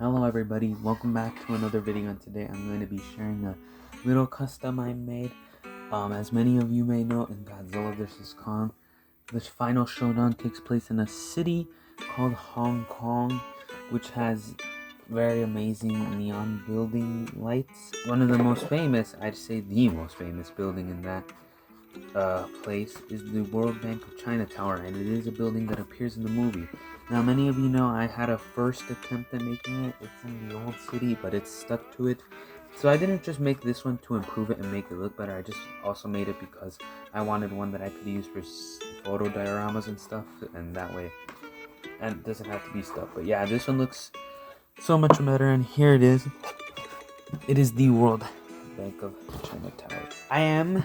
Hello everybody, welcome back to another video, and today I'm going to be sharing a little custom I made. As many of you may know, in Godzilla vs. Kong, this final showdown takes place in a city called Hong Kong, which has very amazing neon building lights. One of the most famous, I'd say the most famous building in that place is the World Bank of China Tower, and it is a building that appears in the movie. Now, many of you know I had a first attempt at making it. It's in the old city, but it's stuck to it. So I didn't just make this one to improve it and make it look better. I just also made it because I wanted one that I could use for photo dioramas and stuff, and that way, and it doesn't have to be stuff. But yeah, this one looks so much better, and here it is. It is the World Bank of China Tower. I am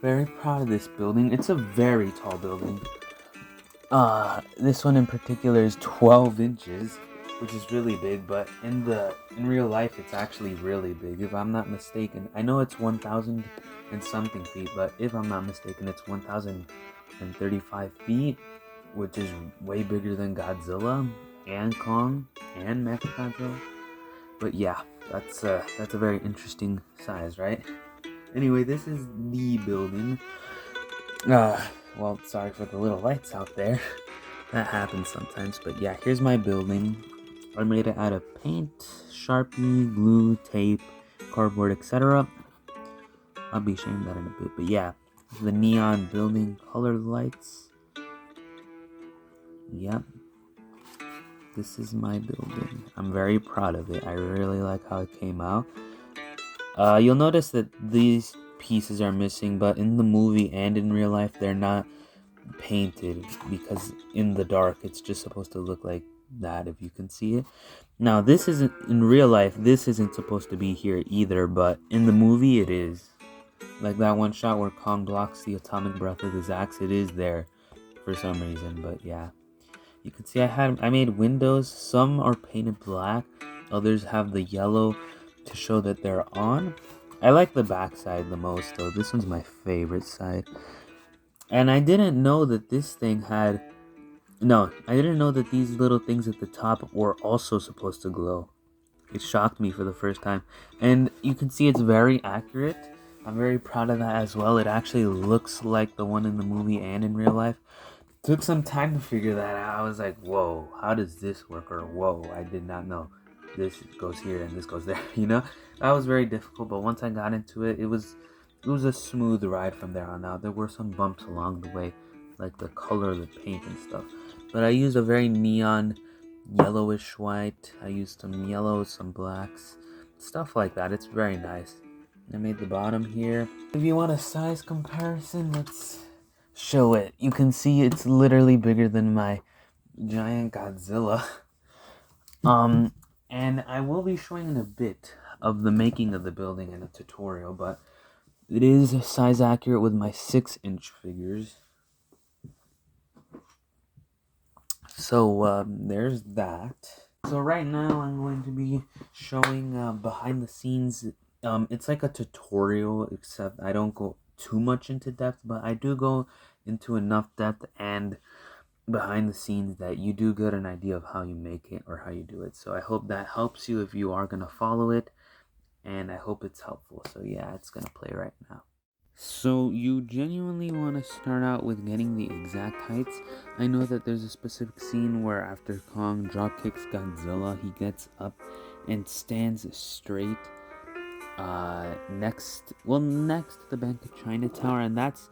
very proud of this building. It's a very tall building. This one in particular is 12 inches, which is really big, but in real life it's actually really big, if I'm not mistaken. I know it's 1,000 and something feet, but if I'm not mistaken, it's 1,035 feet, which is way bigger than Godzilla and Kong and Mechagodzilla. But yeah, that's a very interesting size, right? Anyway, this is the building. Well, sorry for the little lights out there. That happens sometimes, but yeah, here's my building. I made it out of paint, Sharpie, glue, tape, cardboard, etc. I'll be showing that in a bit, but yeah, the neon building colored lights. Yep. This is my building. I'm very proud of it. I really like how it came out. You'll notice that these pieces are missing, but in the movie and in real life they're not painted, because in the dark it's just supposed to look like that, if you can see it. Now, this isn't in real life, this isn't supposed to be here either, but in the movie it is. Like that one shot where Kong blocks the atomic breath with his axe, it is there for some reason. But yeah, you can see I made windows. Some are painted black, others have the yellow to show that they're on. I like the back side the most though. This one's my favorite side. And I didn't know that this thing had... No, I didn't know that these little things at the top were also supposed to glow. It shocked me for the first time. And you can see it's very accurate. I'm very proud of that as well. It actually looks like the one in the movie and in real life. Took some time to figure that out. I was like, whoa, how does this work? Or whoa, I did not know. This goes here and this goes there, you know? That was very difficult, but once I got into it, it was a smooth ride from there on out. There were some bumps along the way, like the color of the paint and stuff. But I used a very neon yellowish white. I used some yellows, some blacks, stuff like that. It's very nice. I made the bottom here. If you want a size comparison, let's show it. You can see it's literally bigger than my giant Godzilla. And I will be showing in a bit of the making of the building in a tutorial, but it is size accurate with my 6-inch figures. So there's that. So right now I'm going to be showing behind the scenes. It's like a tutorial, except I don't go too much into depth, but I do go into enough depth and behind the scenes that you do get an idea of how you make it or how you do it. So I hope that helps you if you are going to follow it, and I hope it's helpful. So yeah, it's going to play right now. So you genuinely want to start out with getting the exact heights. I know that there's a specific scene where after Kong dropkicks Godzilla, he gets up and stands straight next to the Bank of China Tower, and that's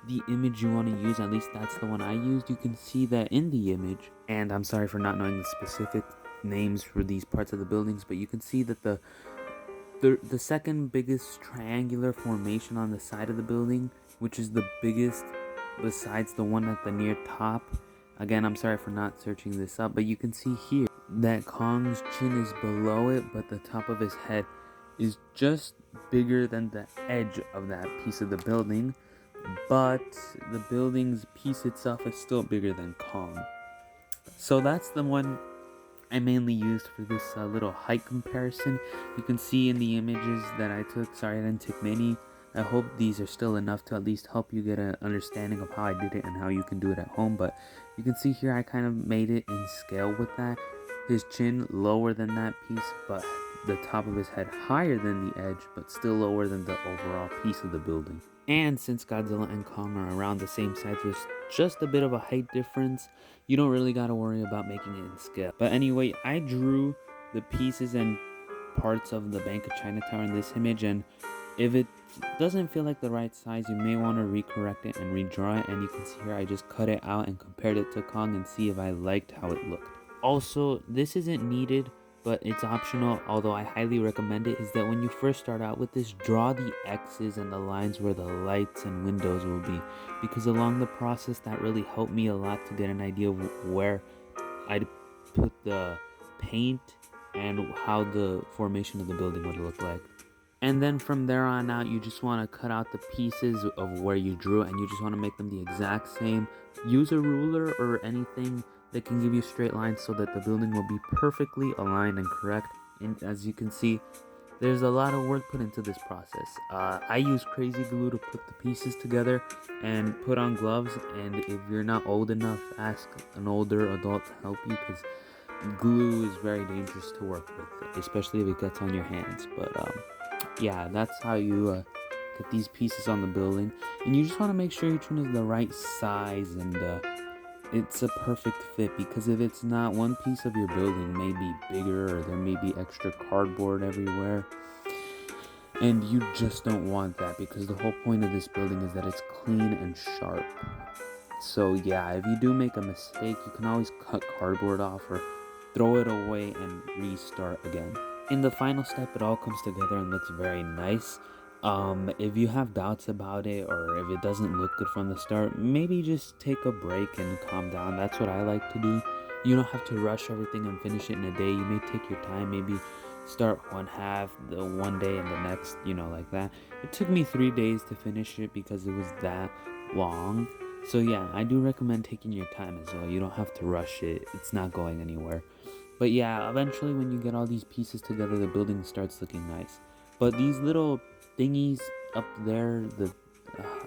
the image you want to use. At least that's the one I used. You can see that in the image, and I'm sorry for not knowing the specific names for these parts of the buildings, but you can see that the second biggest triangular formation on the side of the building, which is the biggest besides the one at the near top. Again, I'm sorry for not searching this up, but you can see here that Kong's chin is below it, but the top of his head is just bigger than the edge of that piece of the building, but the building's piece itself is still bigger than Kong. So that's the one I mainly used for this little height comparison. You can see in the images that I took, sorry I didn't take many. I hope these are still enough to at least help you get an understanding of how I did it and how you can do it at home. But you can see here I kind of made it in scale with that. his chin lower than that piece, but the top of his head higher than the edge, but still lower than the overall piece of the building. And since Godzilla and Kong are around the same size with just a bit of a height difference, you don't really gotta worry about making it in scale. But anyway, I drew the pieces and parts of the Bank of China Tower in this image, and if it doesn't feel like the right size, you may want to recorrect it and redraw it. And you can see here I just cut it out and compared it to Kong and see if I liked how it looked. Also, this isn't needed, but it's optional, although I highly recommend it, is that when you first start out with this, draw the X's and the lines where the lights and windows will be, because along the process that really helped me a lot to get an idea of where I'd put the paint and how the formation of the building would look like. And then from there on out, you just want to cut out the pieces of where you drew, and you just want to make them the exact same. Use a ruler or anything that can give you straight lines so that the building will be perfectly aligned and correct. And as you can see, there's a lot of work put into this process. I use crazy glue to put the pieces together and put on gloves, and if you're not old enough, ask an older adult to help you, because glue is very dangerous to work with, especially if it gets on your hands. But yeah, that's how you get these pieces on the building. And you just want to make sure each one is the right size and it's a perfect fit, because if it's not, one piece of your building may be bigger or there may be extra cardboard everywhere, and you just don't want that, because the whole point of this building is that it's clean and sharp. So yeah, if you do make a mistake, you can always cut cardboard off or throw it away and restart again. In the final step, it all comes together and looks very nice. If you have doubts about it, or if it doesn't look good from the start, maybe just take a break and calm down. That's what I like to do. You don't have to rush everything and finish it in a day. You may take your time, maybe start one half the one day and the next, like that. It took me 3 days to finish it because it was that long. So yeah, I do recommend taking your time as well. You don't have to rush it. It's not going anywhere. But yeah, eventually when you get all these pieces together, the building starts looking nice. But these little thingies up there,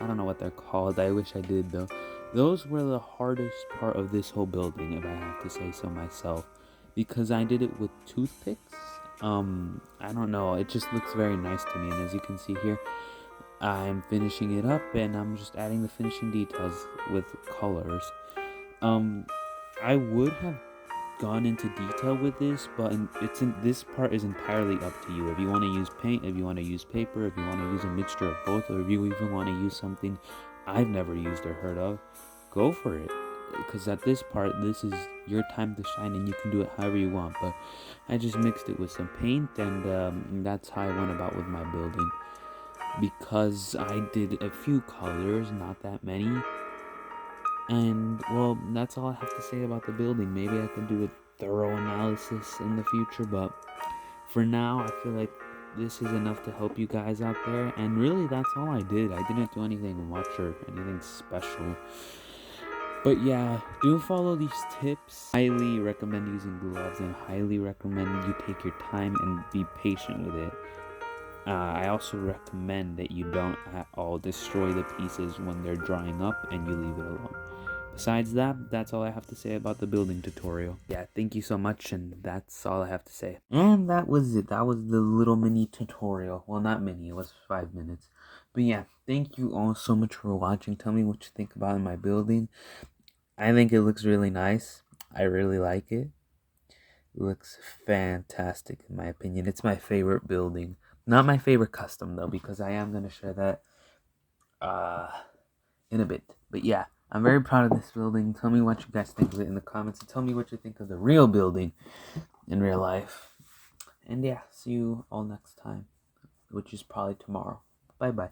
I don't know what they're called. I wish I did though. Those were the hardest part of this whole building, if I have to say so myself, because I did it with toothpicks. I don't know. It just looks very nice to me, and as you can see here, I'm finishing it up, and I'm just adding the finishing details with colors. I would have gone into detail with this, but this part is entirely up to you. If you want to use paint, if you want to use paper, if you want to use a mixture of both, or if you even want to use something I've never used or heard of, go for it. Because at this part, this is your time to shine, and you can do it however you want. But I just mixed it with some paint, and that's how I went about with my building. Because I did a few colors, not that many. And, well, that's all I have to say about the building. Maybe I can do a thorough analysis in the future, but for now, I feel like this is enough to help you guys out there. And really, that's all I did. I didn't do anything much or anything special. But yeah, do follow these tips. Highly recommend using gloves, and highly recommend you take your time and be patient with it. I also recommend that you don't at all destroy the pieces when they're drying up, and you leave it alone. Besides that, that's all I have to say about the building tutorial. Yeah, thank you so much, and that's all I have to say. And that was it. That was the little mini tutorial. Well, not mini, it was 5 minutes. But yeah, thank you all so much for watching. Tell me what you think about my building. I think it looks really nice. I really like it. It looks fantastic in my opinion. It's my favorite building. Not my favorite custom though, because I am going to share that in a bit. But yeah, I'm very proud of this building. Tell me what you guys think of it in the comments, and tell me what you think of the real building in real life. And yeah, see you all next time, which is probably tomorrow. Bye bye.